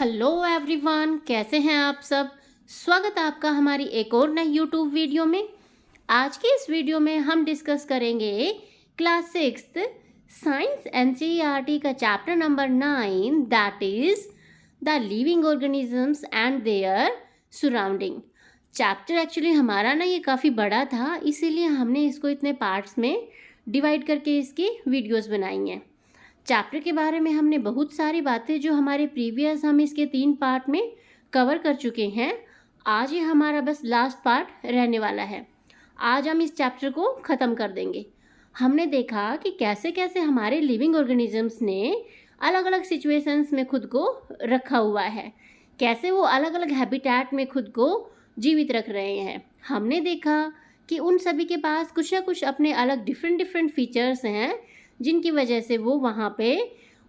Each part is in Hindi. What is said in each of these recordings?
हेलो एवरीवन, कैसे हैं आप सब। स्वागत है आपका हमारी एक और नई यूट्यूब वीडियो में। आज के इस वीडियो में हम डिस्कस करेंगे क्लास 6 साइंस एनसीईआरटी का chapter number 9, that is the living organisms and their surrounding. Chapter actually हमारा ना ये काफ़ी बड़ा था, इसीलिए हमने इसको इतने पार्ट्स में डिवाइड करके इसकी वीडियोस बनाई हैं। चैप्टर के बारे में हमने बहुत सारी बातें जो हमारे प्रीवियस हम इसके 3 पार्ट में कवर कर चुके हैं। आज ये हमारा बस लास्ट पार्ट रहने वाला है। आज हम इस चैप्टर को ख़त्म कर देंगे। हमने देखा कि कैसे कैसे हमारे लिविंग ऑर्गेनिजम्स ने अलग अलग सिचुएशंस में खुद को रखा हुआ है, कैसे वो अलग अलग हैबिटेट में खुद को जीवित रख रहे हैं। हमने देखा कि उन सभी के पास कुछ ना कुछ अपने अलग डिफरेंट फीचर्स हैं, जिनकी वजह से वो वहाँ पे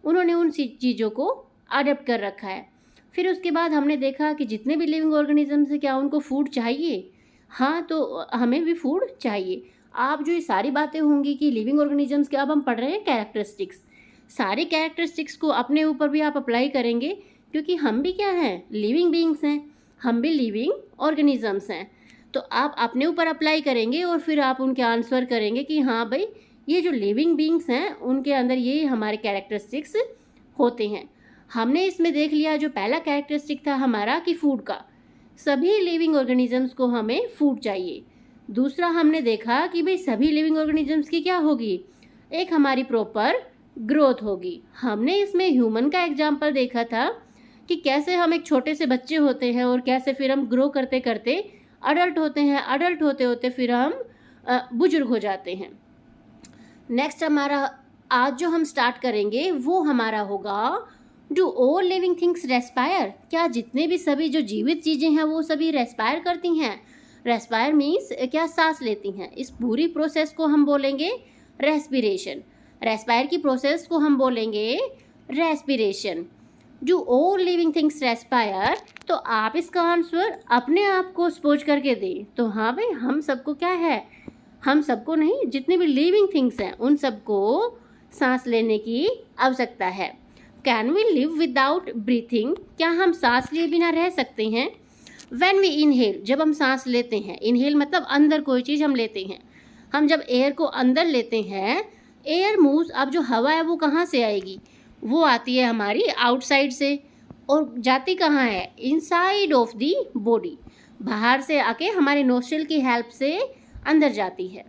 उन्होंने उन चीज़ों को अडेप्ट कर रखा है। फिर उसके बाद हमने देखा कि जितने भी लिविंग ऑर्गेनिजम्स हैं, क्या उनको फूड चाहिए? हाँ, तो हमें भी फूड चाहिए। आप जो ये सारी बातें होंगी कि लिविंग ऑर्गेनिजम्स के, अब हम पढ़ रहे हैं कैरेक्टरिस्टिक्स। सारे कैरेक्टरिस्टिक्स को अपने ऊपर भी आप अप्लाई करेंगे, क्योंकि हम भी क्या हैं, लिविंग बीइंग्स हैं, हम भी लिविंग ऑर्गेनिजम्स हैं। तो आप अपने ऊपर अप्लाई करेंगे और फिर आप उनके आंसर करेंगे कि हाँ भाई, ये जो लिविंग बीइंग्स हैं उनके अंदर ये हमारे कैरेक्टरिस्टिक्स होते हैं। हमने इसमें देख लिया जो पहला कैरेक्टरिस्टिक था हमारा कि फूड का, सभी लिविंग ऑर्गेनिजम्स को हमें फूड चाहिए। दूसरा हमने देखा कि भाई सभी लिविंग ऑर्गेनिजम्स की क्या होगी, एक हमारी प्रॉपर ग्रोथ होगी। हमने इसमें ह्यूमन का एग्जाम्पल देखा था कि कैसे हम एक छोटे से बच्चे होते हैं और कैसे फिर हम ग्रो करते करते अडल्ट होते हैं, अडल्ट होते होते फिर हम बुजुर्ग हो जाते हैं। नेक्स्ट हमारा आज जो हम स्टार्ट करेंगे वो हमारा होगा do all living things respire. क्या जितने भी सभी जो जीवित चीज़ें हैं वो सभी रेस्पायर करती हैं? रेस्पायर मीन्स क्या, सांस लेती हैं। इस पूरी प्रोसेस को हम बोलेंगे रेस्पिरेशन। रेस्पायर की प्रोसेस को हम बोलेंगे respiration. Do all living things respire, तो आप इसका आंसर अपने आप को सपोज करके दें। तो हाँ भाई, हम सबको क्या है, हम सबको नहीं, जितने भी लिविंग थिंग्स हैं उन सबको सांस लेने की आवश्यकता है। Can we live without breathing, क्या हम सांस लिए बिना रह सकते हैं? व्हेन वी इनहेल, जब हम सांस लेते हैं, इनहेल मतलब अंदर कोई चीज़ हम लेते हैं, हम जब एयर को अंदर लेते हैं, एयर मूव्स, अब जो हवा है वो कहाँ से आएगी, वो आती है हमारी आउटसाइड से और जाती कहाँ है, इनसाइड ऑफ दी बॉडी, बाहर से आके हमारे नोस्ट्रिल की हेल्प से अंदर जाती है।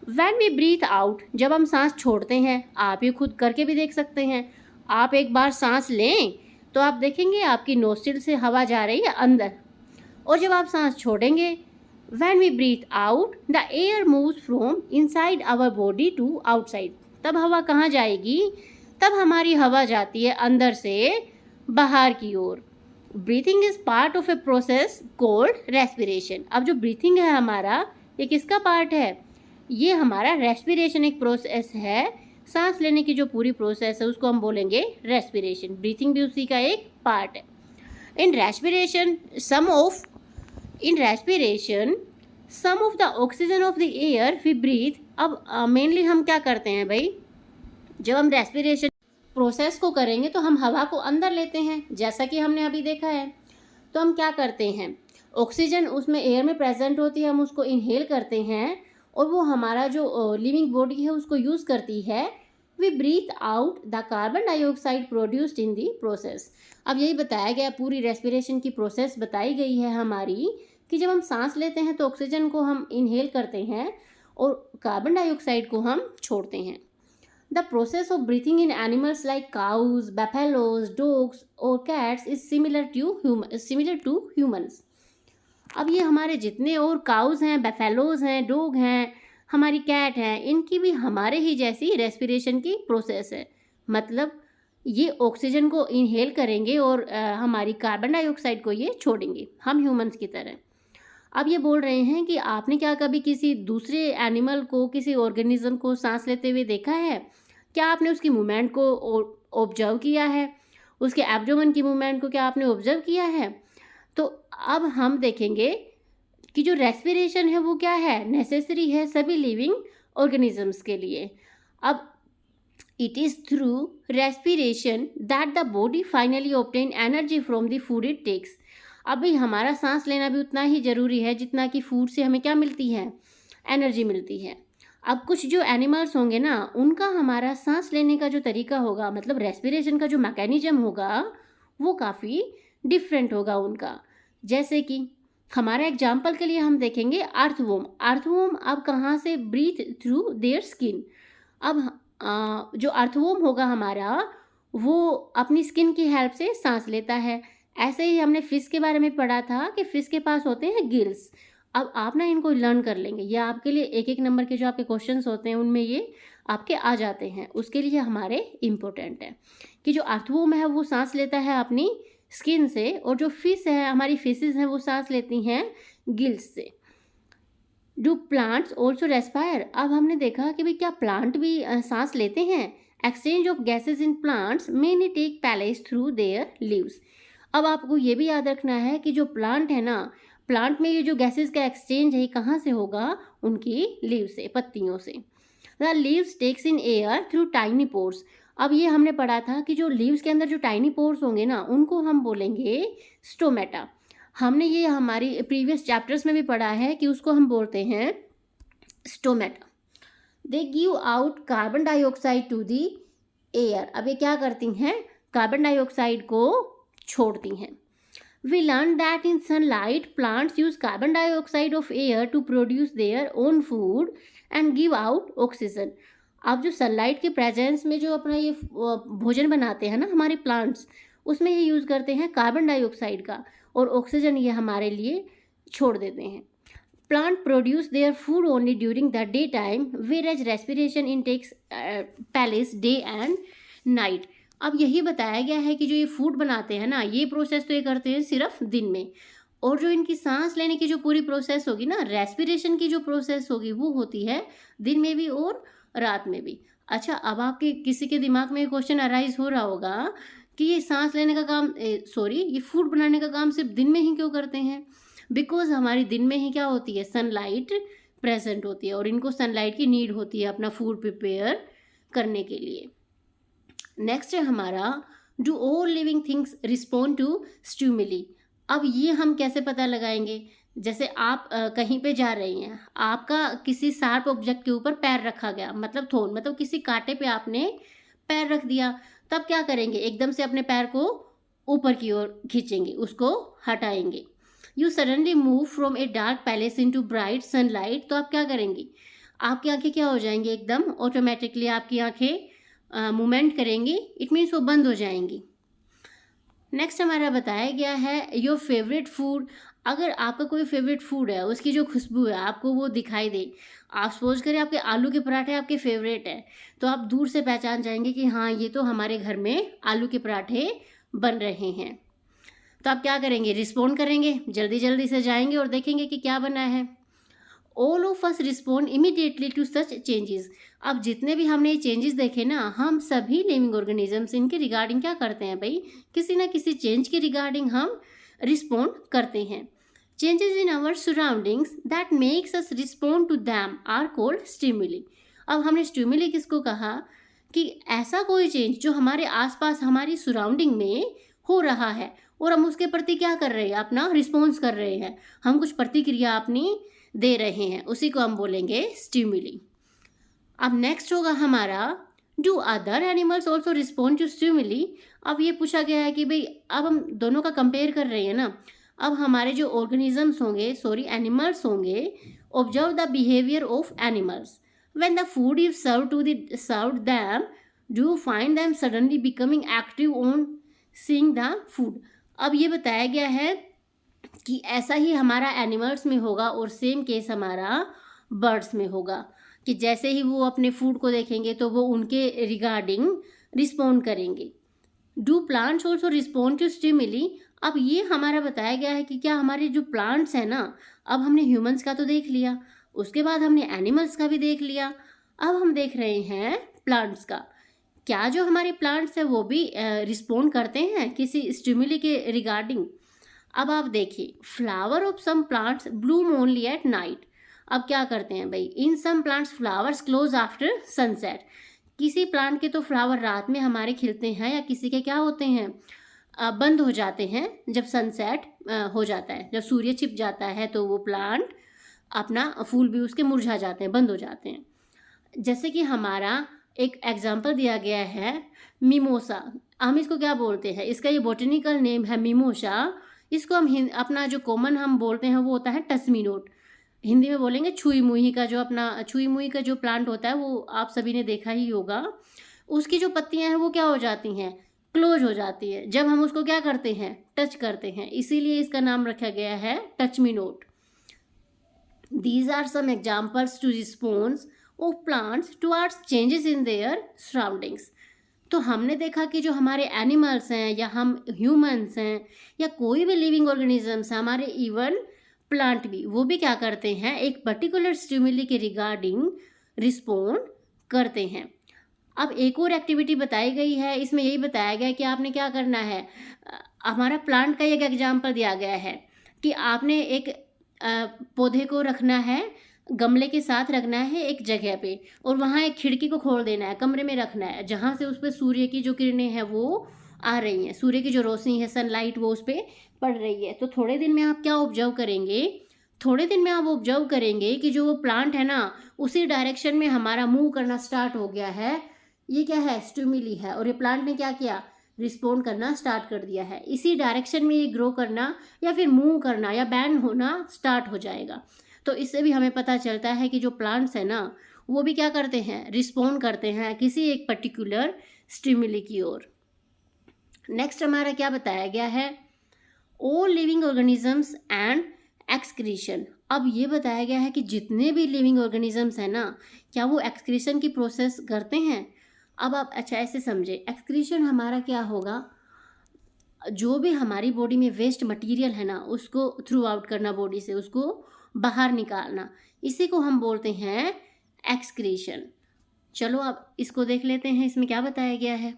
When we breathe out, जब हम सांस छोड़ते हैं, आप ये खुद करके भी देख सकते हैं। आप एक बार सांस लें तो आप देखेंगे आपकी नोस्ट्रिल से हवा जा रही है अंदर, और जब आप सांस छोड़ेंगे, when we breathe out, the air moves from inside our body to outside, तब हवा कहाँ जाएगी, तब हमारी हवा जाती है अंदर से बाहर की ओर। Breathing is part of a process called respiration. अब जो ब्रीथिंग है हमारा, ये किसका पार्ट है, ये हमारा रेस्पिरेशन एक प्रोसेस है। सांस लेने की जो पूरी प्रोसेस है उसको हम बोलेंगे रेस्पिरेशन। ब्रीथिंग भी उसी का एक पार्ट है। In respiration some of the oxygen of the air we breathe. अब मेनली हम क्या करते हैं भाई, जब हम रेस्पिरेशन प्रोसेस को करेंगे तो हम हवा को अंदर लेते हैं, जैसा कि हमने अभी देखा है। तो हम क्या करते हैं, ऑक्सीजन उसमें एयर में प्रेजेंट होती है, हम उसको इनहेल करते हैं और वो हमारा जो लिविंग बॉडी है उसको यूज़ करती है। We breathe out the carbon dioxide produced in the process. अब यही बताया गया, पूरी रेस्पिरेशन की प्रोसेस बताई गई है हमारी, कि जब हम सांस लेते हैं तो ऑक्सीजन को हम इनहेल करते हैं और कार्बन डाइऑक्साइड को हम छोड़ते हैं। The process of breathing in animals like cows, buffaloes, dogs और cats is similar to humans. अब ये हमारे जितने और काउज हैं, बैफेलोज हैं, डॉग हैं, हमारी कैट हैं, इनकी भी हमारे ही जैसी रेस्पिरेशन की प्रोसेस है। मतलब ये ऑक्सीजन को इनहेल करेंगे और हमारी कार्बन डाइऑक्साइड को ये छोड़ेंगे, हम ह्यूमंस की तरह। अब ये बोल रहे हैं कि आपने क्या कभी किसी दूसरे एनिमल को, किसी ऑर्गेनिज्म को सांस लेते हुए देखा है? क्या आपने उसकी मूवमेंट को ऑब्जर्व किया है? उसके एब्डोमेन की मूवमेंट को क्या आपने ऑब्जर्व किया है? तो अब हम देखेंगे कि जो रेस्पिरेशन है वो क्या है, नेसेसरी है सभी लिविंग ऑर्गेनिजम्स के लिए। अब It is through respiration that the body finally obtain energy from the food it takes. अभी हमारा सांस लेना भी उतना ही ज़रूरी है जितना कि फूड से हमें क्या मिलती है, एनर्जी मिलती है. अब कुछ जो एनिमल्स होंगे ना, उनका हमारा सांस लेने का जो तरीका होगा, मतलब रेस्पिरेशन का जो मैकेनिज्म होगा, वो काफ़ी डिफरेंट होगा उनका. जैसे कि हमारा एग्जाम्पल के लिए हम देखेंगे अर्थवॉर्म. अर्थवॉर्म अब कहाँ से ब्रीथ थ्रू देयर स्किन. अब जो अर्थवॉर्म होगा हमारा, वो अपनी स्किन की हेल्प से सांस लेता है. ऐसे ही हमने फिश के बारे में पढ़ा था कि फिश के पास होते हैं गिल्स. अब आप ना इनको लर्न कर लेंगे, ये आपके लिए एक एक नंबर के जो आपके क्वेश्चंस होते हैं उनमें ये आपके आ जाते हैं. उसके लिए हमारे इम्पोर्टेंट है कि जो अर्थवॉर्म है वो सांस लेता है अपनी स्किन से, और जो फिश है, हमारी फिशेज हैं, वो सांस लेती हैं गिल्स से. Do plants also respire. अब हमने देखा कि भाई क्या प्लांट भी सांस लेते हैं. Exchange of gases in plants mainly take place through their leaves. अब आपको ये भी याद रखना है कि जो प्लांट है ना, प्लांट में ये जो गैसेज का एक्सचेंज है कहाँ से होगा, उनकी लीव से, पत्तियों से. The leaves takes in air through tiny pores. अब ये हमने पढ़ा था कि जो लीव्स के अंदर जो टाइनी पोर्स होंगे ना, उनको हम बोलेंगे स्टोमेटा. हमने ये हमारी प्रीवियस चैप्टर्स में भी पढ़ा है कि उसको हम बोलते हैं stomata. They give out carbon dioxide to the air. अब ये क्या करती हैं, कार्बन डाइऑक्साइड को छोड़ती हैं. We learned that in sunlight, plants use carbon dioxide of air to produce their own food and give out oxygen. अब जो सनलाइट के प्रेजेंस में जो अपना ये भोजन बनाते हैं ना हमारे प्लांट्स, उसमें ये यूज़ करते हैं कार्बन डाइऑक्साइड का, और ऑक्सीजन ये हमारे लिए छोड़ देते हैं. Plant produce their food only during the daytime, whereas respiration intakes place day and night. अब यही बताया गया है कि जो ये फूड बनाते हैं ना, ये प्रोसेस तो ये करते हैं सिर्फ दिन में, और जो इनकी सांस लेने की जो पूरी प्रोसेस होगी ना, रेस्पिरेशन की जो प्रोसेस होगी, वो होती है दिन में भी और रात में भी. अच्छा, अब आपके किसी के दिमाग में क्वेश्चन अराइज हो रहा होगा कि ये सांस लेने का काम, ये फूड बनाने का काम सिर्फ दिन में ही क्यों करते हैं. बिकॉज हमारी दिन में ही क्या होती है, सनलाइट प्रेजेंट होती है, और इनको सनलाइट की नीड होती है अपना फूड प्रिपेयर करने के लिए. नेक्स्ट है हमारा, do all living things respond to stimuli. अब ये हम कैसे पता लगाएंगे. जैसे आप कहीं पे जा रही हैं, आपका किसी शार्प ऑब्जेक्ट के ऊपर पैर रखा गया, मतलब थोन, मतलब किसी कांटे पे आपने पैर रख दिया, तब क्या करेंगे, एकदम से अपने पैर को ऊपर की ओर खींचेंगे, उसको हटाएंगे. You suddenly move from a dark palace into bright sunlight. तो आप क्या करेंगी, आपकी आंखें क्या हो जाएंगी, एकदम ऑटोमेटिकली आपकी आंखें मूवमेंट करेंगी, इट मीन्स वो बंद हो जाएंगी. नेक्स्ट हमारा बताया गया है योर फेवरेट फूड. अगर आपका कोई फेवरेट फूड है, उसकी जो खुशबू है आपको वो दिखाई दे, आप सपोज करें आपके आलू के पराठे आपके फेवरेट हैं, तो आप दूर से पहचान जाएंगे कि हाँ, ये तो हमारे घर में आलू के पराठे बन रहे हैं. तो आप क्या करेंगे, रिस्पॉन्ड करेंगे, जल्दी जल्दी से जाएंगे और देखेंगे कि क्या बना है. All of us respond immediately to such changes. अब जितने भी हमने ये चेंजेस देखे ना, हम सभी लिविंग ऑर्गेनिजम्स इनके रिगार्डिंग क्या करते हैं भाई, किसी ना किसी चेंज के रिगार्डिंग हम रिस्पॉन्ड करते हैं. Changes in our surroundings that makes us respond to them are called stimuli. अब हमने स्टिमुली किसको कहा, कि ऐसा कोई चेंज जो हमारे आसपास हमारी सराउंडिंग में हो रहा है, और हम उसके प्रति क्या कर रहे हैं, अपना रिस्पॉन्स कर रहे हैं, हम कुछ प्रतिक्रिया अपनी दे रहे हैं, उसी को हम बोलेंगे स्टिमुली. अब नेक्स्ट होगा हमारा, do other animals also respond to stimuli. अब ये पूछा गया है कि भाई अब हम दोनों का कंपेयर कर रहे हैं ना. अब हमारे जो ऑर्गेनिजम्स होंगे, एनिमल्स होंगे, observe the behaviour of animals when the food is served them, do you find them suddenly becoming active on seeing the food. अब ये बताया गया है कि ऐसा ही हमारा एनिमल्स में होगा, और सेम केस हमारा बर्ड्स में होगा, कि जैसे ही वो अपने फूड को देखेंगे तो वो उनके रिगार्डिंग रिस्पॉन्ड करेंगे. Do plants also respond to stimuli. अब ये हमारा बताया गया है कि क्या हमारे जो प्लांट्स हैं ना, अब हमने ह्यूमंस का तो देख लिया, उसके बाद हमने एनिमल्स का भी देख लिया, अब हम देख रहे हैं प्लांट्स का. क्या जो हमारे प्लांट्स हैं वो भी रिस्पॉन्ड करते हैं किसी स्टिमुली के रिगार्डिंग. अब आप देखिए, flower of some plants bloom only at night. अब क्या करते हैं भाई, in some plants flowers close after sunset. किसी प्लांट के तो फ्लावर रात में हमारे खिलते हैं, या किसी के क्या होते हैं, बंद हो जाते हैं जब सनसेट हो जाता है, जब सूर्य छिप जाता है तो वो प्लांट अपना फूल भी उसके मुरझा जाते हैं, बंद हो जाते हैं। जैसे कि हमारा एक एग्जाम्पल दिया गया है मिमोसा, हम इसको क्या बोलते हैं, इसका ये बॉटनिकल नेम है मिमोसा। इसको हम अपना जो कॉमन हम बोलते हैं वो होता है टचमी-नोट, हिंदी में बोलेंगे छुई मुई का, जो अपना छुई मुई का जो प्लांट होता है वो आप सभी ने देखा ही होगा। उसकी जो पत्तियां हैं वो क्या हो जाती हैं, क्लोज हो जाती है जब हम उसको क्या करते हैं, टच करते हैं, इसीलिए इसका नाम रखा गया है टचमी-नोट। These are some examples to response of plants towards changes in their surroundings. तो हमने देखा कि जो हमारे एनिमल्स हैं, या हम ह्यूमंस हैं, या कोई भी लिविंग ऑर्गेनिजम्स हैं, हमारे इवन प्लांट भी, वो भी क्या करते हैं, एक पर्टिकुलर स्टिमुली के रिगार्डिंग रिस्पोंड करते हैं। अब एक और एक्टिविटी बताई गई है, इसमें यही बताया गया है कि आपने क्या करना है, हमारा प्लांट का एक एग्जाम्पल दिया गया है कि आपने एक पौधे को रखना है, गमले के साथ रखना है एक जगह पे, और वहाँ एक खिड़की को खोल देना है, कमरे में रखना है, जहाँ से उस पर सूर्य की जो किरणें हैं वो आ रही हैं, सूर्य की जो रोशनी है, सनलाइट, वो उस पर पड़ रही है। तो थोड़े दिन में आप क्या ऑब्जर्व करेंगे, थोड़े दिन में आप ऑब्जर्व करेंगे कि जो वो प्लांट है ना, उसी डायरेक्शन में हमारा मूव करना स्टार्ट हो गया है। ये क्या है, स्टिमुली है, और ये प्लांट ने क्या किया, रिस्पॉन्ड करना स्टार्ट कर दिया है। इसी डायरेक्शन में ये ग्रो करना या फिर मूव करना या बैंड होना स्टार्ट हो जाएगा। तो इससे भी हमें पता चलता है कि जो प्लांट्स है ना, वो भी क्या करते हैं, रिस्पॉन्ड करते हैं किसी एक पर्टिकुलर स्टिमुली की ओर। नेक्स्ट हमारा क्या बताया गया है, all living organisms and excretion. अब ये बताया गया है कि जितने भी लिविंग ऑर्गेनिजम्स हैं ना, क्या वो एक्सक्रीशन की प्रोसेस करते हैं। अब आप अच्छा ऐसे समझे, एक्सक्रीशन हमारा क्या होगा, जो भी हमारी बॉडी में वेस्ट मटेरियल है ना, उसको थ्रू आउट करना, बॉडी से उसको बाहर निकालना, इसी को हम बोलते हैं एक्सक्रीशन। चलो अब इसको देख लेते हैं, इसमें क्या बताया गया है।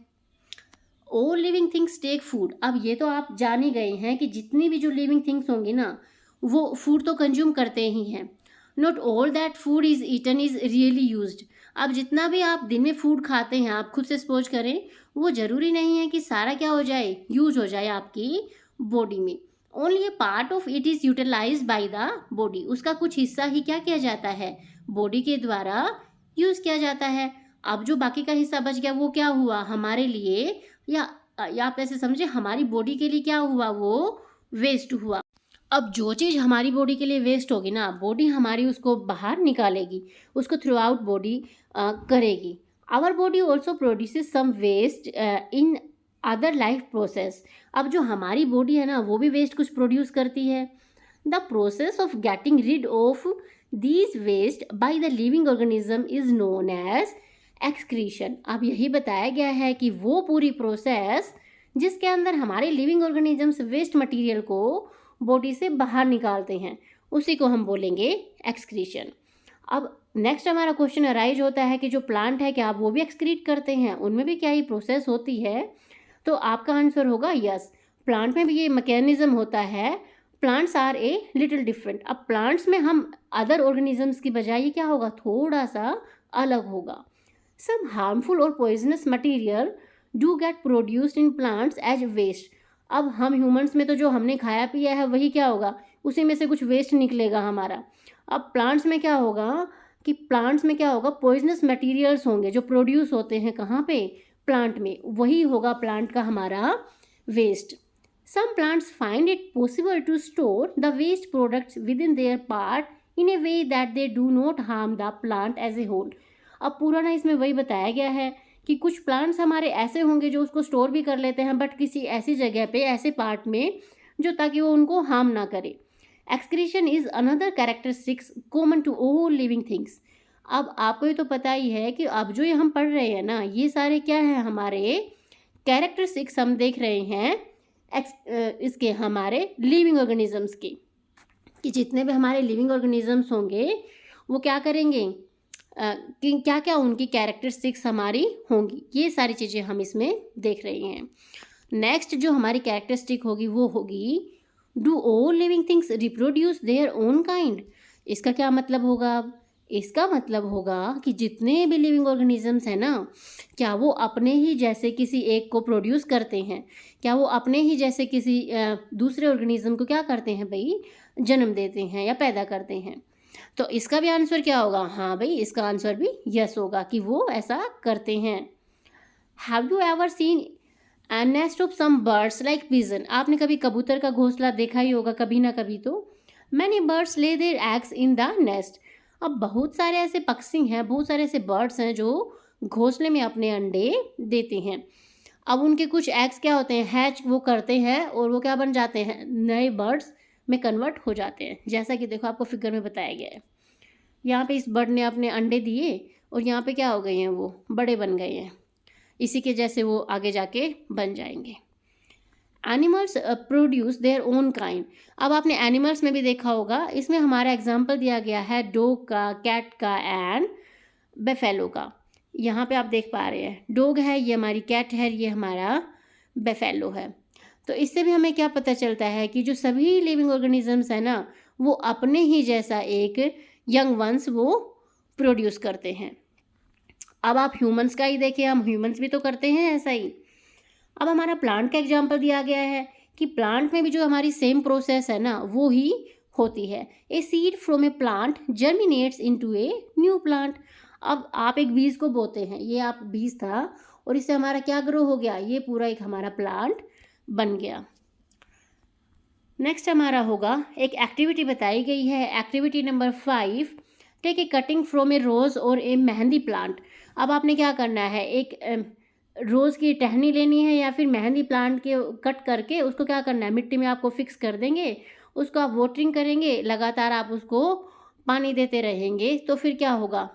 All living things take food. अब ये तो आप जान ही गए हैं कि जितनी भी जो लिविंग थिंग्स होंगी ना, वो फूड तो कंज्यूम करते ही हैं। Not all that food is eaten is really used. अब जितना भी आप दिन में फूड खाते हैं, आप खुद से सपोज करें, वो ज़रूरी नहीं है कि सारा क्या हो जाए, यूज हो जाए आपकी बॉडी में। Only a part of it is utilise by the body. उसका कुछ हिस्सा ही क्या किया जाता है, बॉडी के द्वारा यूज़ किया जाता है। अब जो बाकी का हिस्सा बच गया वो क्या हुआ हमारे लिए, या आप ऐसे समझे हमारी बॉडी के लिए क्या हुआ, वो वेस्ट हुआ। अब जो चीज़ हमारी बॉडी के लिए वेस्ट होगी ना, बॉडी हमारी उसको बाहर निकालेगी, उसको थ्रू आउट बॉडी करेगी। Our body also produces some waste in other life process. अब जो हमारी बॉडी है ना, वो भी वेस्ट कुछ प्रोड्यूस करती है। The process of getting rid of these waste by the living organism is known as excretion. अब यही बताया गया है कि वो पूरी प्रोसेस जिसके अंदर हमारे लिविंग ऑर्गेनिजम्स वेस्ट मटेरियल को बॉडी से बाहर निकालते हैं, उसी को हम बोलेंगे एक्सक्रीशन। अब नेक्स्ट हमारा क्वेश्चन अराइज होता है कि जो प्लांट है क्या वो भी एक्सक्रीट करते हैं, उनमें भी क्या ही प्रोसेस होती है। तो आपका आंसर होगा यस, प्लांट में भी ये मैकेनिज्म होता है। Plants are a little different. अब प्लांट्स में हम अदर ऑर्गेनिजम्स की बजाय ये क्या होगा, थोड़ा सा अलग होगा। सम हार्मफुल और poisonous material do get produced in plants as waste. अब हम ह्यूमंस में तो जो हमने खाया पिया है वही क्या होगा, उसी में से कुछ वेस्ट निकलेगा हमारा। अब प्लांट्स में क्या होगा कि प्लांट्स में क्या होगा, पॉइजनस मटेरियल्स होंगे जो प्रोड्यूस होते हैं कहाँ पे, प्लांट में, वही होगा प्लांट का हमारा waste. Some plants find it possible to store the waste products with in their part in a way that they do not harm the plant as a whole. अब पूरा ना इसमें वही बताया गया है कि कुछ प्लांट्स हमारे ऐसे होंगे जो उसको स्टोर भी कर लेते हैं, बट किसी ऐसी जगह पे, ऐसे पार्ट में जो ताकि वो उनको हार्म ना करे। Excretion is another characteristics common to all living things. अब आपको ये तो पता ही है कि अब जो ये हम पढ़ रहे हैं ना, ये सारे क्या है हमारे कैरेक्टरिस्टिक्स हम देख रहे हैं इसके हमारे लिविंग ऑर्गेनिजम्स के, कि जितने भी हमारे लिविंग ऑर्गेनिजम्स होंगे वो क्या करेंगे, कि क्या क्या उनकी कैरेक्टरिस्टिक्स हमारी होंगी, ये सारी चीज़ें हम इसमें देख रहे हैं। नेक्स्ट जो हमारी कैरेक्टरिस्टिक होगी वो होगी do all living things reproduce there own kind. इसका क्या मतलब होगा, अब इसका मतलब होगा कि जितने भी लिविंग ऑर्गेनिजम्स हैं ना, क्या वो अपने ही जैसे किसी एक को प्रोड्यूस करते हैं? क्या वो अपने ही जैसे किसी दूसरे ऑर्गेनिज्म को क्या करते हैं भाई, जन्म देते हैं या पैदा करते हैं? तो इसका भी आंसर क्या होगा? हाँ भाई, इसका आंसर भी यस होगा कि वो ऐसा करते हैं। Have you ever seen a nest of some birds like pigeon? आपने कभी कबूतर का घोंसला देखा ही होगा कभी ना कभी तो। many birds lay their eggs in the nest. अब बहुत सारे ऐसे पक्षी हैं, बहुत सारे ऐसे बर्ड्स हैं जो घोंसले में अपने अंडे देते हैं। अब उनके कुछ एग्स क्या होते हैं, हैच वो करते हैं और वो क्या बन जाते हैं, नए बर्ड्स में कन्वर्ट हो जाते हैं। जैसा कि देखो आपको फिगर में बताया गया है, यहाँ पे इस बर्ड ने अपने अंडे दिए और यहाँ पे क्या हो गए हैं, वो बड़े बन गए हैं। इसी के जैसे वो आगे जाके बन जाएंगे। Animals produce their own kind. अब आपने एनिमल्स में भी देखा होगा, इसमें हमारा एग्जाम्पल दिया गया है डॉग का, कैट का एंड बेफेलो का। यहाँ पे आप देख पा रहे हैं, डॉग है, ये हमारी कैट है, ये हमारा बेफेलो है। तो इससे भी हमें क्या पता चलता है कि जो सभी लिविंग ऑर्गेनिजम्स है ना, वो अपने ही जैसा एक यंग वंस वो प्रोड्यूस करते हैं। अब आप ह्यूमंस का ही देखिए, हम ह्यूमंस भी तो करते हैं ऐसा ही। अब हमारा प्लांट का एग्जाम्पल दिया गया है कि प्लांट में भी जो हमारी सेम प्रोसेस है ना, वो ही होती है। A seed from A plant germinates into a new plant. अब आप एक बीज को बोते हैं, ये आप बीज था और इससे हमारा क्या ग्रो हो गया, ये पूरा एक हमारा प्लांट बन गया। नेक्स्ट हमारा होगा, एक एक्टिविटी बताई गई है, activity number 5, take a cutting from a rose और ए मेहंदी प्लांट। अब आपने क्या करना है, एक रोज़ की टहनी लेनी है या फिर मेहंदी प्लांट के कट करके उसको क्या करना है, मिट्टी में आपको फिक्स कर देंगे, उसको आप वाटरिंग करेंगे, लगातार आप उसको पानी देते रहेंगे, तो फिर क्या होगा,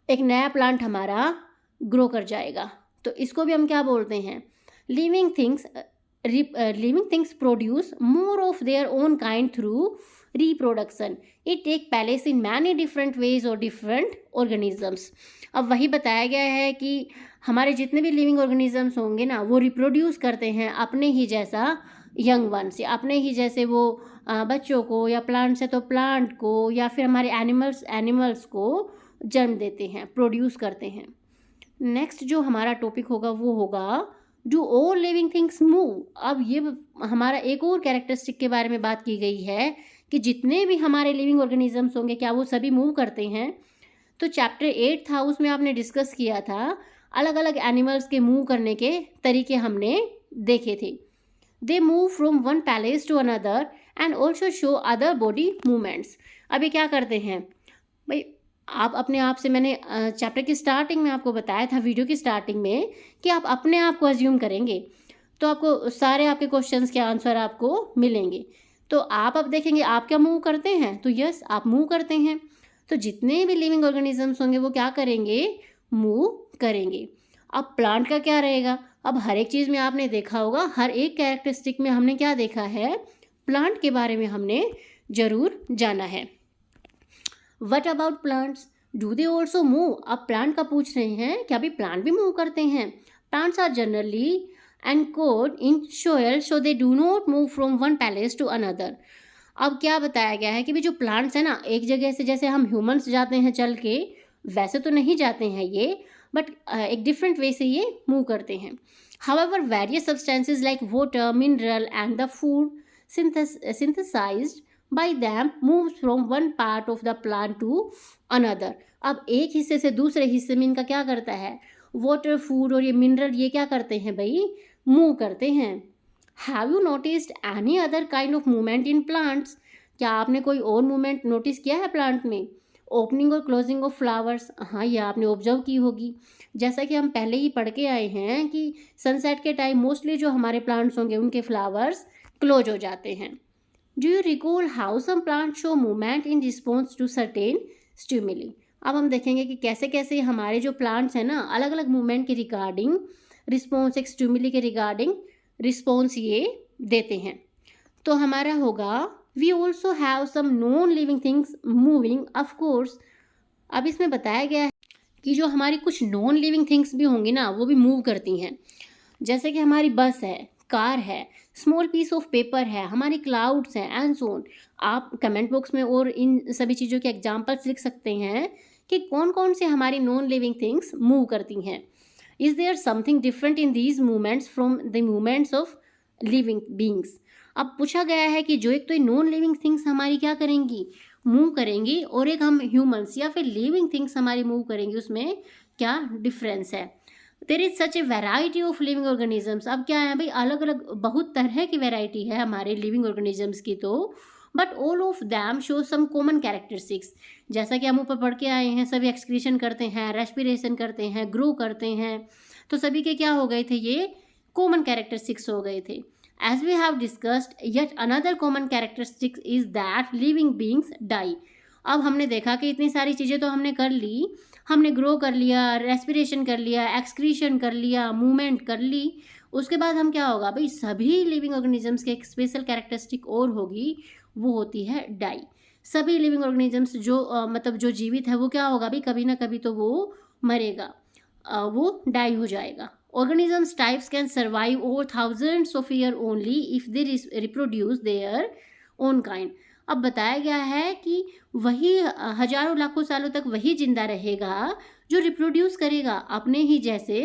एक नया प्लांट हमारा ग्रो कर जाएगा। तो इसको भी हम क्या बोलते हैं, living things produce more of their own kind through reproduction. It take place in many different ways और डिफरेंट ऑर्गेनिजम्स। अब वही बताया गया है कि हमारे जितने भी लिविंग ऑर्गेनिजम्स होंगे ना, वो रिप्रोड्यूस करते हैं अपने ही जैसा यंग वंस, या अपने ही जैसे वो बच्चों को, या प्लांट्स है तो प्लांट को, या फिर हमारे एनिमल्स को जन्म देते हैं, प्रोड्यूस करते हैं। नेक्स्ट जो हमारा टॉपिक होगा वो होगा do all living things move. अब ये हमारा एक और कैरेक्टरिस्टिक के बारे में बात की गई है कि जितने भी हमारे लिविंग ऑर्गेनिजम्स होंगे क्या वो सभी मूव करते हैं। तो चैप्टर 8 था, उसमें आपने डिस्कस किया था, अलग अलग एनिमल्स के मूव करने के तरीके हमने देखे थे। They move from one place to another and also show other body movements. अभी क्या करते हैं भाई, आप अपने आप से, मैंने चैप्टर की स्टार्टिंग में आपको बताया था, वीडियो की स्टार्टिंग में, कि आप अपने आप को अज्यूम करेंगे तो आपको सारे आपके क्वेश्चंस के आंसर आपको मिलेंगे। तो आप अब देखेंगे आप क्या मूव करते हैं, तो यस आप मूव करते हैं। तो जितने भी लिविंग ऑर्गेनिजम्स होंगे वो क्या करेंगे, मूव करेंगे। अब प्लांट का क्या रहेगा, अब हर एक चीज़ में आपने देखा होगा, हर एक कैरेक्टरिस्टिक में हमने क्या देखा है, प्लांट के बारे में हमने ज़रूर जाना है। What about plants, do they also move. अब प्लांट का पूछ रहे हैं कि अभी प्लांट भी मूव करते हैं। Plants are generally anchored in soil so they do not move from one place to another. अब क्या बताया गया है कि भी जो प्लांट्स है ना, एक जगह से जैसे हम ह्यूमंस जाते हैं चल के, वैसे तो नहीं जाते हैं ये, बट एक डिफरेंट वे से ये मूव करते हैं। However various substances like water, mineral and the food synthesized by them moves from one part of the plant to another। अब एक हिस्से से दूसरे हिस्से में इनका क्या करता है, वाटर, फूड और ये मिनरल, ये क्या करते हैं भाई, मूव करते हैं। Have you noticed any other kind of movement in plants. क्या आपने कोई और मूवमेंट नोटिस किया है प्लांट में, ओपनिंग और क्लोजिंग ऑफ फ्लावर्स। हाँ, ये आपने ऑब्जर्व की होगी, जैसा कि हम पहले ही पढ़ के आए हैं कि सनसेट के टाइम मोस्टली जो हमारे प्लांट्स होंगे उनके फ्लावर्स क्लोज हो जाते हैं। Do you recall how some plant show movement in response to certain stimuli. अब हम देखेंगे कि कैसे कैसे हमारे जो प्लांट्स हैं ना, अलग अलग मूवमेंट के रिगार्डिंग रिस्पॉन्स, एक स्टिमुली के रिगार्डिंग रिस्पॉन्स ये देते हैं। तो हमारा होगा we also have some non living things moving of course. अब इसमें बताया गया है कि जो हमारी कुछ नॉन लिविंग थिंग्स भी होंगी ना, वो भी मूव करती हैं। जैसे कि हमारी बस है, कार है, स्मॉल पीस ऑफ पेपर है, हमारे क्लाउड्स हैं एंड सो ऑन। आप कमेंट बॉक्स में और इन सभी चीज़ों के एग्जाम्पल्स लिख सकते हैं कि कौन कौन से हमारी नॉन लिविंग थिंग्स मूव करती हैं। Is there something different in these movements from the movements of living beings. अब पूछा गया है कि जो एक तो नॉन लिविंग थिंग्स हमारी क्या करेंगी, मूव करेंगी, और एक हम ह्यूमंस या फिर लिविंग थिंग्स हमारी मूव करेंगी, उसमें क्या डिफरेंस है। There is such a variety of living organisms. अब क्या है भाई, अलग अलग बहुत तरह की वेराइटी है हमारे लिविंग ऑर्गेनिजम्स की, तो but all of them show some common characteristics. जैसा कि हम ऊपर पढ़ के आए हैं, सभी एक्सक्रीशन करते हैं, रेस्पिरेशन करते हैं, ग्रो करते हैं, तो सभी के क्या हो गए थे, ये कॉमन कैरेक्टरिस्टिक्स हो गए थे। As we have discussed, yet another common characteristics is that living beings die. अब हमने देखा कि इतनी सारी चीज़ें तो हमने कर ली, हमने ग्रो कर लिया, रेस्पिरेशन कर लिया, एक्सक्रीशन कर लिया, मूवमेंट कर ली, उसके बाद हम क्या होगा भाई, सभी लिविंग ऑर्गेनिजम्स के एक स्पेशल कैरेक्टरिस्टिक और होगी, वो होती है डाई। सभी लिविंग ऑर्गेनिजम्स जो मतलब जो जीवित है वो क्या होगा भाई, कभी ना कभी तो वो मरेगा, वो डाई हो जाएगा। Organisms types can survive over thousands of years only if they reproduce their own kind। अब बताया गया है कि वही हजारों लाखों सालों तक वही जिंदा रहेगा जो रिप्रोड्यूस करेगा अपने ही जैसे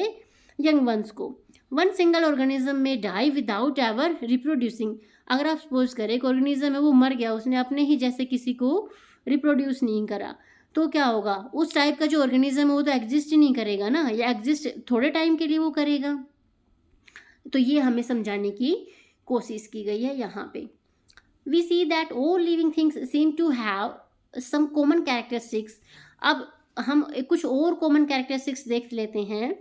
यंग वंस को। वन सिंगल ऑर्गेनिज्म में डाई विदाउट एवर रिप्रोड्यूसिंग। अगर आप सपोज करें एक ऑर्गेनिज्म है, वो मर गया, उसने अपने ही जैसे किसी को रिप्रोड्यूस नहीं करा, तो क्या होगा, उस टाइप का जो ऑर्गेनिज्म है वो तो एग्जिस्ट ही नहीं करेगा ना, या एग्जिस्ट थोड़े टाइम के लिए वो करेगा। तो ये हमें समझाने की कोशिश की गई है यहाँ पे। We see that all living things seem to have some common characteristics. अब हम कुछ और कॉमन कैरेक्टरिस्टिक्स देख लेते हैं।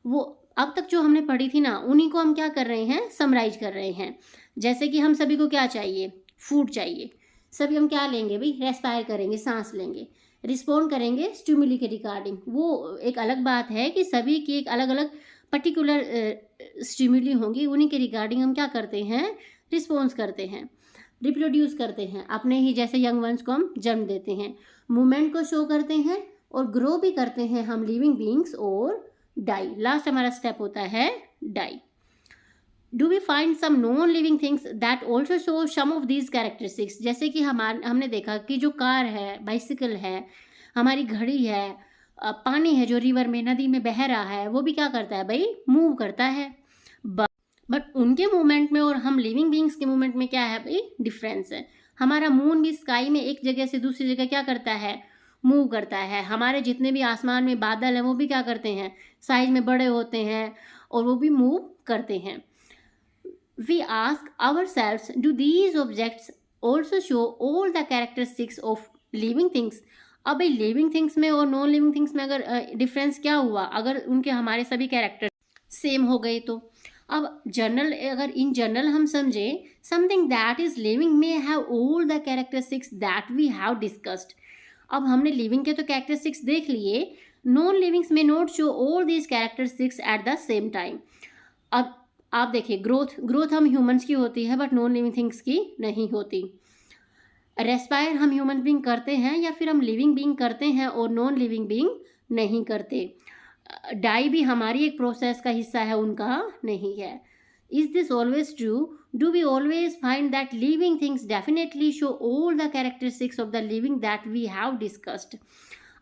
वो अब तक जो हमने पढ़ी थी ना, उन्हीं को हम क्या कर रहे हैं, समराइज कर रहे हैं। जैसे कि हम सभी को क्या चाहिए, फूड चाहिए, सभी हम क्या लेंगे भाई, रेस्पायर करेंगे, सांस लेंगे, रिस्पॉन्ड करेंगे स्टिमुली के रिगार्डिंग। वो एक अलग बात है कि सभी की एक अलग अलग पर्टिकुलर स्टिमुली होंगी, उन्हीं के रिगार्डिंग हम क्या करते हैं, रिस्पॉन्स करते हैं, रिप्रोड्यूस करते हैं, अपने ही जैसे यंग वंस को हम जन्म देते हैं, मूवमेंट को शो करते हैं और ग्रो भी करते हैं हम लिविंग बींग्स, और डाई, लास्ट हमारा स्टेप होता है die. Do we find some non living things that also show some of these characteristics. जैसे कि हमने देखा कि जो कार है, बाइसिकल है, हमारी घड़ी है, पानी है जो रिवर में, नदी में बह रहा है, वो भी क्या करता है भाई, मूव करता है। बट उनके मूवमेंट में और हम लिविंग बींग्स के मूवमेंट में क्या है भाई, डिफरेंस है। हमारा मून भी स्काई में एक जगह से दूसरी जगह क्या करता है, मूव करता है। हमारे जितने भी आसमान में बादल हैं वो भी क्या करते हैं, साइज में बड़े होते हैं और वो भी मूव करते हैं। We ask ourselves, do these objects also show all the characteristics of living things? अब भाई लिविंग थिंग्स में और नॉन लिविंग थिंग्स में अगर डिफरेंस क्या हुआ, अगर उनके हमारे सभी कैरेक्टर सेम हो गए तो। अब जनरल, अगर इन जनरल हम समझे, something that is living may have all the characteristics that we have discussed. अब हमने लिविंग के तो कैरेक्टरिस्टिक्स देख लिए, non livings may not show all these characteristics at the same time. अब आप देखिए, ग्रोथ हम ह्यूमंस की होती है बट नॉन लिविंग थिंग्स की नहीं होती। रेस्पायर हम ह्यूमन बीइंग करते हैं या फिर हम लिविंग बीइंग करते हैं और नॉन लिविंग बीइंग नहीं करते। डाई भी हमारी एक प्रोसेस का हिस्सा है, उनका नहीं है। Is this always true? Do we always find that living things definitely show all the characteristics of the living that we have discussed.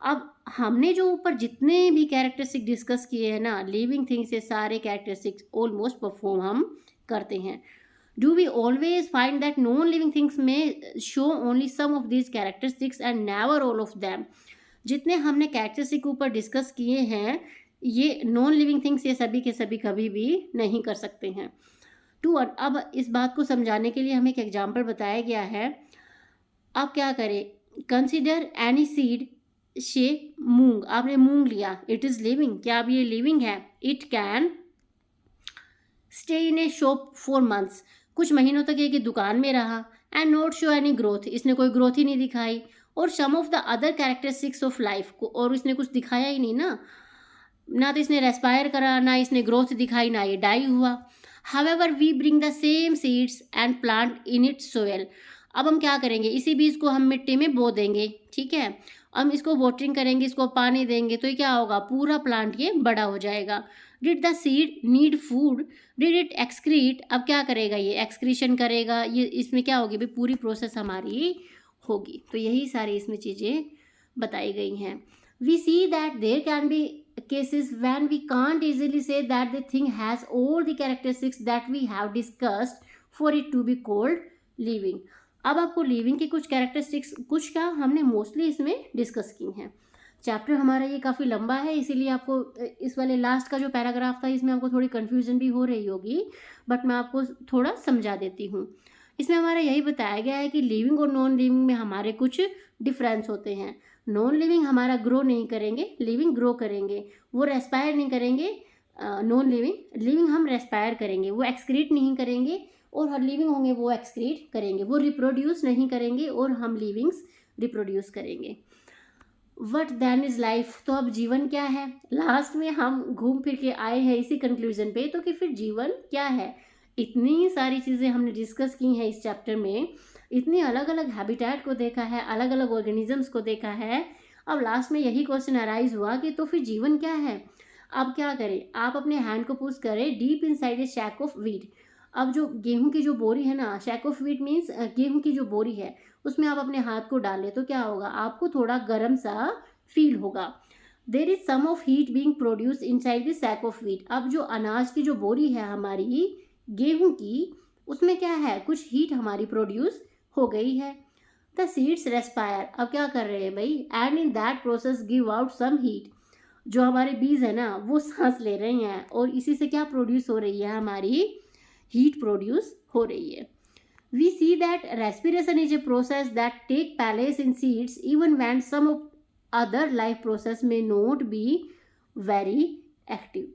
अब हमने जो ऊपर जितने भी कैरेक्टरिस्टिक डिस्कस किए हैं ना, लिविंग थिंग्स से सारे कैरेक्टरिस्टिक्स ऑलमोस्ट परफॉर्म हम करते हैं। Do we always find that non living things में show only some of these characteristics and never all of them. जितने हमने कैरेक्टरिस्टिक ऊपर डिस्कस किए हैं, ये नॉन लिविंग थिंग्स ये सभी के सभी कभी भी नहीं कर सकते हैं। अब इस बात को समझाने के लिए हमें एक एग्जाम्पल बताया गया है। आप क्या करें, कंसिडर एनी सीड शेप मूंग। आपने मूंग लिया, इट इज़ लिविंग। क्या अब ये लिविंग है? It can stay in a shop for months. कुछ महीनों तक ये कि दुकान में रहा, and not show any growth, इसने कोई ग्रोथ ही नहीं दिखाई, और some of the other characteristics of life को, और इसने कुछ दिखाया ही नहीं ना तो इसने रेस्पायर करा, ना इसने ग्रोथ दिखाई, ना ये डाई हुआ। However we bring the same seeds and plant in it soil. अब हम क्या करेंगे, इसी बीज को हम मिट्टी में बो देंगे, ठीक है, हम इसको वाटरिंग करेंगे, इसको पानी देंगे, तो ये क्या होगा, पूरा प्लांट ये बड़ा हो जाएगा। Did the seed need food, did it excrete, अब क्या करेगा ये, एक्सक्रीशन करेगा, ये इसमें क्या होगी भाई, पूरी प्रोसेस हमारी होगी। तो यही सारी इसमें चीज़ें बताई गई हैं। We see that there can be cases when we can't easily say that the thing has all the characteristics that we have discussed for it to be called living। अब आपको लिविंग की कुछ कैरेक्टरिस्टिक्स, कुछ का हमने मोस्टली इसमें डिस्कस की हैं। चैप्टर हमारा ये काफ़ी लंबा है, इसीलिए आपको इस वाले लास्ट का जो पैराग्राफ था इसमें आपको थोड़ी कन्फ्यूजन भी हो रही होगी, बट मैं आपको थोड़ा समझा देती हूँ। इसमें हमारा यही बताया गया है कि लिविंग और नॉन लिविंग में हमारे कुछ डिफरेंस होते हैं। नॉन लिविंग हमारा ग्रो नहीं करेंगे, लिविंग ग्रो करेंगे, वो रेस्पायर नहीं करेंगे। नॉन लिविंग, लिविंग हम रेस्पायर करेंगे, वो एक्सक्रीट नहीं करेंगे, और हर लिविंग होंगे वो एक्सक्रीट करेंगे। वो रिप्रोड्यूस नहीं करेंगे और हम लिविंग्स रिप्रोड्यूस करेंगे। वट देन इज लाइफ, तो अब जीवन क्या है। लास्ट में हम घूम फिर के आए हैं इसी कंक्लूजन पे, तो कि फिर जीवन क्या है। इतनी सारी चीज़ें हमने डिस्कस की हैं इस चैप्टर में, इतनी अलग अलग हैबिटेट को देखा है, अलग अलग ऑर्गेनिजम्स को देखा है। अब लास्ट में यही क्वेश्चन अराइज हुआ कि तो फिर जीवन क्या है। अब क्या करें, आप अपने हैंड को पुश करें deep inside a sack of wheat. अब जो गेहूं की जो बोरी है ना, शैक ऑफ वीट मीन्स गेहूं की जो बोरी है, उसमें आप अपने हाथ को डालें तो क्या होगा, आपको थोड़ा गर्म सा फील होगा। There is some of heat being produce inside the sack of wheat. अब जो अनाज की जो बोरी है हमारी गेहूं की, उसमें क्या है, कुछ हीट हमारी प्रोड्यूस हो गई है। द सीड्स रेस्पायर, अब क्या कर रहे हैं भाई, and in that process give out some heat. जो हमारे बीज है ना वो सांस ले रहे हैं, और इसी से क्या प्रोड्यूस हो रही है, हमारी हीट प्रोड्यूस हो रही है। We see that respiration is a process that take place in seeds even when some of other life process may not be very active।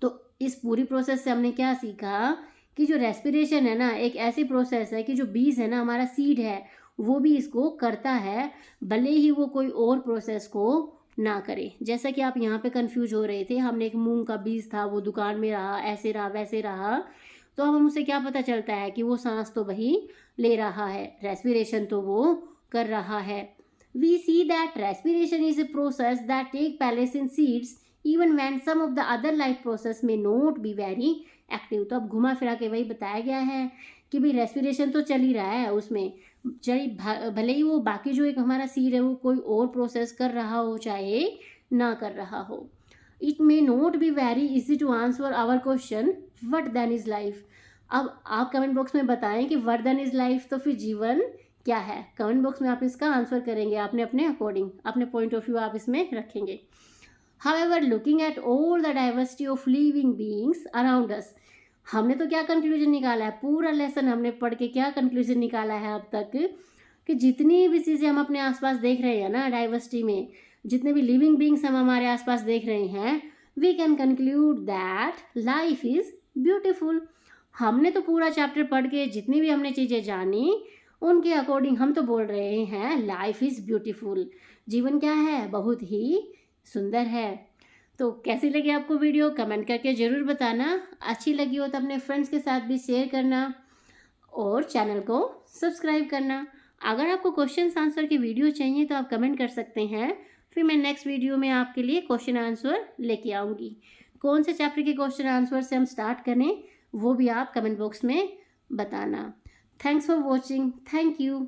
तो इस पूरी प्रोसेस से हमने क्या सीखा कि जो रेस्पिरेशन है ना, एक ऐसी प्रोसेस है कि जो बीज है ना, हमारा सीड है, वो भी इसको करता है, भले ही वो कोई और प्रोसेस को ना करे। जैसा कि आप यहाँ पे कंफ्यूज हो रहे थे, हमने एक मूंग का बीज था, वो दुकान में रहा, ऐसे रहा वैसे रहा, तो अब हमसे क्या पता चलता है कि वो सांस तो वही ले रहा है, रेस्पिरेशन तो वो कर रहा है। We see that respiration is a process that take place in seeds even when some of the other life process may not be very active. तो अब घुमा फिरा के वही बताया गया है कि भाई रेस्पिरेशन तो चल ही रहा है उसमें, चाहे भले ही वो बाकी जो एक हमारा सीड है वो कोई और प्रोसेस कर रहा हो चाहे ना कर रहा हो। It may not be very easy to answer our question what then is life. अब आप कमेंट बॉक्स में बताएं कि व्हाट देन इज लाइफ, तो फिर जीवन क्या है। कमेंट बॉक्स में आप इसका आंसर करेंगे, आपने अपने अकॉर्डिंग, अपने पॉइंट ऑफ व्यू आप इसमें रखेंगे। However looking at all the diversity of living beings around us, हमने तो क्या कंक्लूजन निकाला है, पूरा लेसन हमने पढ़ के क्या कंक्लूजन निकाला है अब तक, कि जितनी भी चीज़ें हम अपने आसपास देख रहे हैं ना डाइवर्सिटी में, जितने भी लिविंग बीइंग्स हम हमारे आसपास देख रहे हैं, we can conclude that life is beautiful. हमने तो पूरा चैप्टर पढ़ के जितनी भी हमने चीज़ें जानी उनके अकॉर्डिंग हम तो बोल रहे हैं लाइफ इज़ ब्यूटिफुल, जीवन क्या है, बहुत ही सुंदर है। तो कैसी लगी आपको वीडियो, कमेंट करके ज़रूर बताना। अच्छी लगी हो तो अपने फ्रेंड्स के साथ भी शेयर करना और चैनल को सब्सक्राइब करना। अगर आपको क्वेश्चन आंसर की वीडियो चाहिए तो आप कमेंट कर सकते हैं, फिर मैं नेक्स्ट वीडियो में आपके लिए क्वेश्चन आंसर लेके आऊँगी। कौन से चैप्टर के क्वेश्चन आंसर से हम स्टार्ट करें वो भी आप कमेंट बॉक्स में बताना। Thanks for watching, thank you.